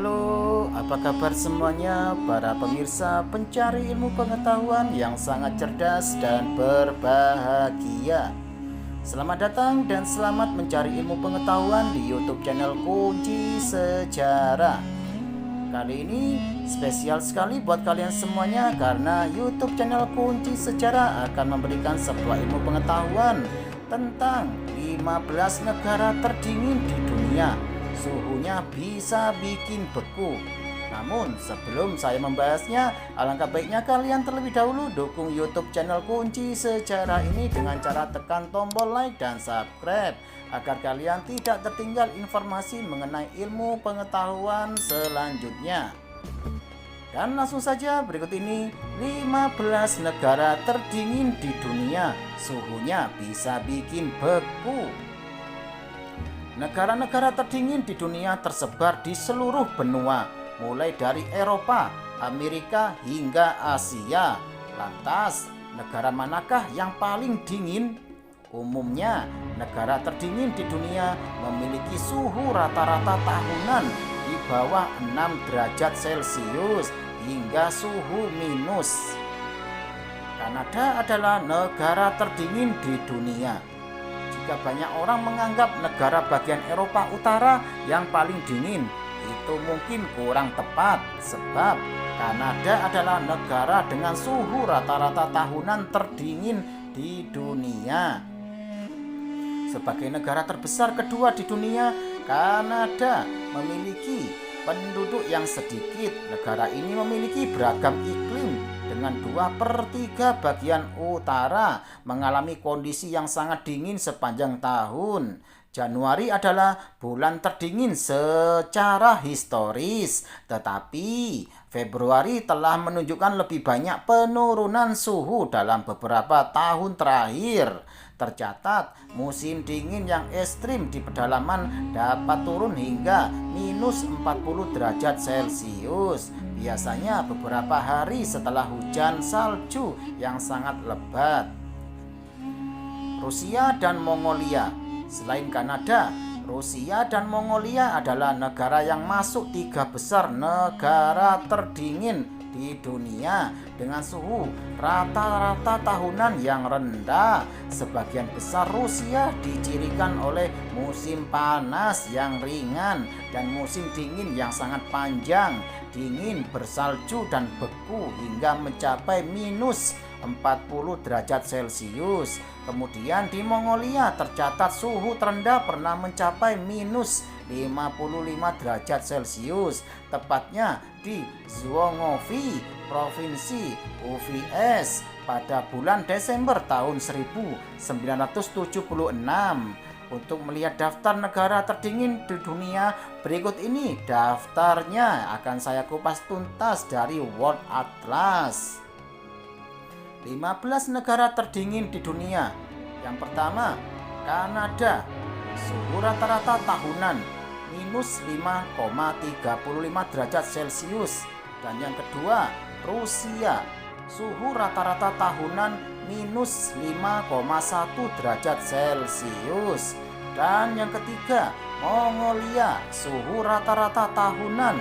Halo, apa kabar semuanya para pemirsa pencari ilmu pengetahuan yang sangat cerdas dan berbahagia. Selamat datang dan selamat mencari ilmu pengetahuan di YouTube channel Kunci Sejarah. Kali ini spesial sekali buat kalian semuanya karena YouTube channel Kunci Sejarah akan memberikan sebuah ilmu pengetahuan tentang 15 negara terdingin di dunia. Suhunya bisa bikin beku. Namun sebelum saya membahasnya, alangkah baiknya kalian terlebih dahulu dukung YouTube channel Kunci Sejarah ini dengan cara tekan tombol like dan subscribe agar kalian tidak tertinggal informasi mengenai ilmu pengetahuan selanjutnya. Dan langsung saja, berikut ini 15 negara terdingin di dunia. Suhunya bisa bikin beku. Negara-negara terdingin di dunia tersebar di seluruh benua, mulai dari Eropa, Amerika hingga Asia. Lantas, negara manakah yang paling dingin? Umumnya, negara terdingin di dunia memiliki suhu rata-rata tahunan di bawah 6 derajat Celcius hingga suhu minus. Kanada adalah negara terdingin di dunia. Jika banyak orang menganggap negara bagian Eropa Utara yang paling dingin, itu mungkin kurang tepat, sebab Kanada adalah negara dengan suhu rata-rata tahunan terdingin di dunia. Sebagai negara terbesar kedua di dunia, Kanada memiliki penduduk yang sedikit. Negara ini memiliki beragam iklim dengan 2/3 bagian utara mengalami kondisi yang sangat dingin sepanjang tahun. Januari adalah bulan terdingin secara historis, tetapi Februari telah menunjukkan lebih banyak penurunan suhu dalam beberapa tahun terakhir. Tercatat musim dingin yang ekstrim di pedalaman dapat turun hingga minus 40 derajat Celcius. Biasanya beberapa hari setelah hujan salju yang sangat lebat. Rusia dan Mongolia. Selain Kanada, Rusia dan Mongolia adalah negara yang masuk 3 besar negara terdingin di dunia dengan suhu rata-rata tahunan yang rendah. Sebagian besar Rusia dicirikan oleh musim panas yang ringan dan musim dingin yang sangat panjang, dingin bersalju dan beku hingga mencapai minus 40 derajat Celcius. Kemudian di Mongolia tercatat suhu terendah pernah mencapai minus 55 derajat Celcius, tepatnya di Zhuangzi, Provinsi UVS pada bulan Desember tahun 1976. Untuk melihat daftar negara terdingin di dunia, berikut ini daftarnya akan saya kupas tuntas dari World Atlas. 15 negara terdingin di dunia. Yang pertama, Kanada. Suhu rata-rata tahunan minus 5,35 derajat Celcius. Dan yang kedua, Rusia. Suhu rata-rata tahunan minus 5,1 derajat Celcius. Dan yang ketiga, Mongolia. Suhu rata-rata tahunan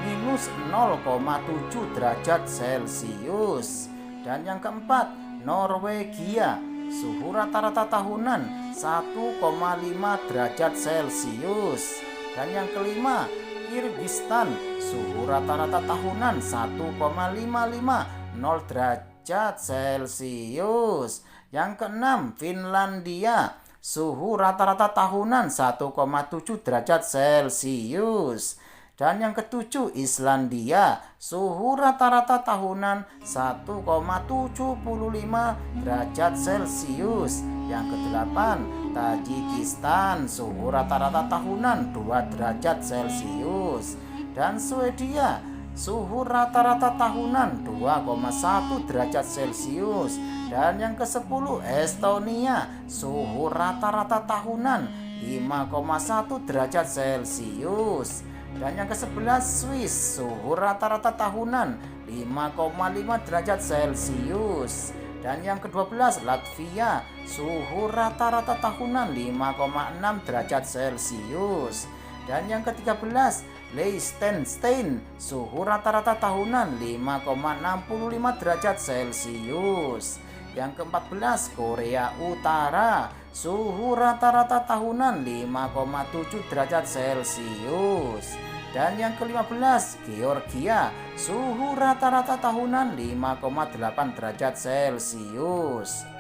minus 0,7 derajat Celcius. Dan yang keempat, Norwegia. Suhu rata-rata tahunan 1,5 derajat Celcius. Dan yang kelima, Kirgistan. Suhu rata-rata tahunan 1,550 derajat Celcius. Yang keenam, Finlandia. Suhu rata-rata tahunan 1,7 derajat Celcius. Dan yang ketujuh, Islandia. Suhu rata-rata tahunan 1,75 derajat Celcius. Yang kedelapan, Tajikistan. Suhu rata-rata tahunan 2 derajat Celcius. Dan Swedia. Suhu rata-rata tahunan 2,1 derajat Celcius. Dan yang ke-10, Estonia. Suhu rata-rata tahunan 5,1 derajat Celcius. Dan yang ke-11, Swiss. Suhu rata-rata tahunan 5,5 derajat Celcius. Dan yang ke-12, Latvia. Suhu rata-rata tahunan 5,6 derajat Celcius. Dan yang ke-13, Liechtenstein, suhu rata-rata tahunan 5,65 derajat Celcius. Yang ke-14, Korea Utara, suhu rata-rata tahunan 5,7 derajat Celcius. Dan yang ke-15, Georgia, suhu rata-rata tahunan 5,8 derajat Celcius.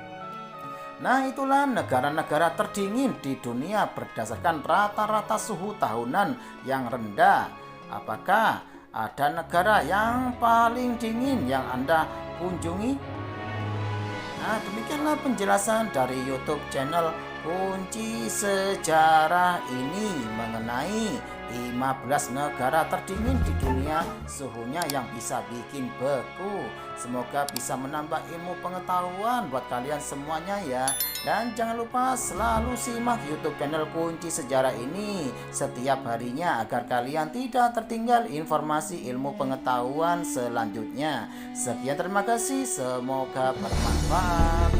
Nah, itulah negara-negara terdingin di dunia berdasarkan rata-rata suhu tahunan yang rendah. Apakah ada negara yang paling dingin yang Anda kunjungi? Nah, demikianlah penjelasan dari YouTube channel Kunci Sejarah ini mengenai 15 negara terdingin di dunia suhunya yang bisa bikin beku. Semoga bisa menambah ilmu pengetahuan buat kalian semuanya ya. Dan jangan lupa selalu simak YouTube channel Kunci Sejarah ini setiap harinya agar kalian tidak tertinggal informasi ilmu pengetahuan selanjutnya. Sekian, terima kasih, semoga bermanfaat.